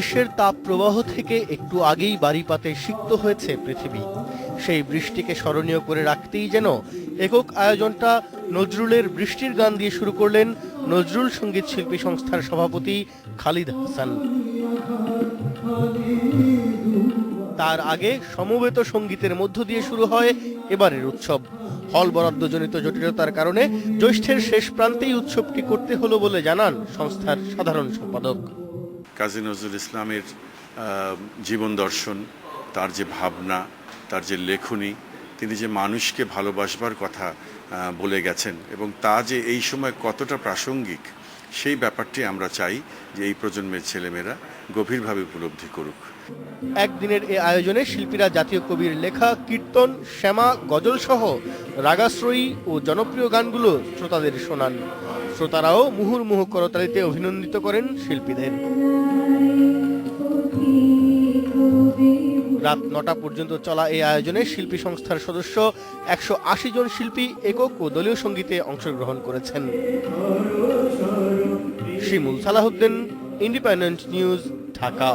গ্রীষ্মের তাপ প্রবাহ থেকে একটু আগেই বাড়িপাতে সিক্ত হয়েছে পৃথিবী। সেই বৃষ্টিকে স্মরণীয় করে রাখতেই যেন একক আয়োজনটা নজরুলের বৃষ্টির গান দিয়ে শুরু করলেন নজরুল সঙ্গীত শিল্পী সংস্থার সভাপতি খালিদ হাসান। তার আগে সমবেত সঙ্গীতের মধ্য দিয়ে শুরু হয় এবারের উৎসব। হল বরাদ্দজনিত জটিলতার কারণে জ্যৈষ্ঠের শেষ প্রান্তেই উৎসবটি করতে হলো বলে জানান সংস্থার সাধারণ সম্পাদক। কাজী নজরুল ইসলামের জীবন দর্শন, তার যে ভাবনা, তার যে লেখনী, তিনি যে মানুষকে ভালোবাসবার কথা বলে গেছেন এবং তা যে এই সময় কতটা প্রাসঙ্গিক সেই ব্যাপারটি আমরা চাই যে এই প্রজন্মের ছেলেমেয়েরা গভীরভাবে উপলব্ধি করুক। একদিনের এ আয়োজনে শিল্পীরা জাতীয় কবির লেখা কীর্তন, শ্যামা, গজল সহ রাগাশ্রয়ী ও জনপ্রিয় গানগুলো শ্রোতাদের শোনান। শ্রোতারাও মুহুর্মুহু করতালিতে অভিনন্দিত করেন শিল্পীদের। রাত ৯টা পর্যন্ত চলা এই আয়োজনে শিল্পী সংস্থার সদস্য ১৮০ জন শিল্পী একক ও দলীয় সঙ্গীতে অংশগ্রহণ করেছেন। শিমুল সালাহুদ্দিন, ইন্ডিপেন্ডেন্ট নিউজ, ঢাকা।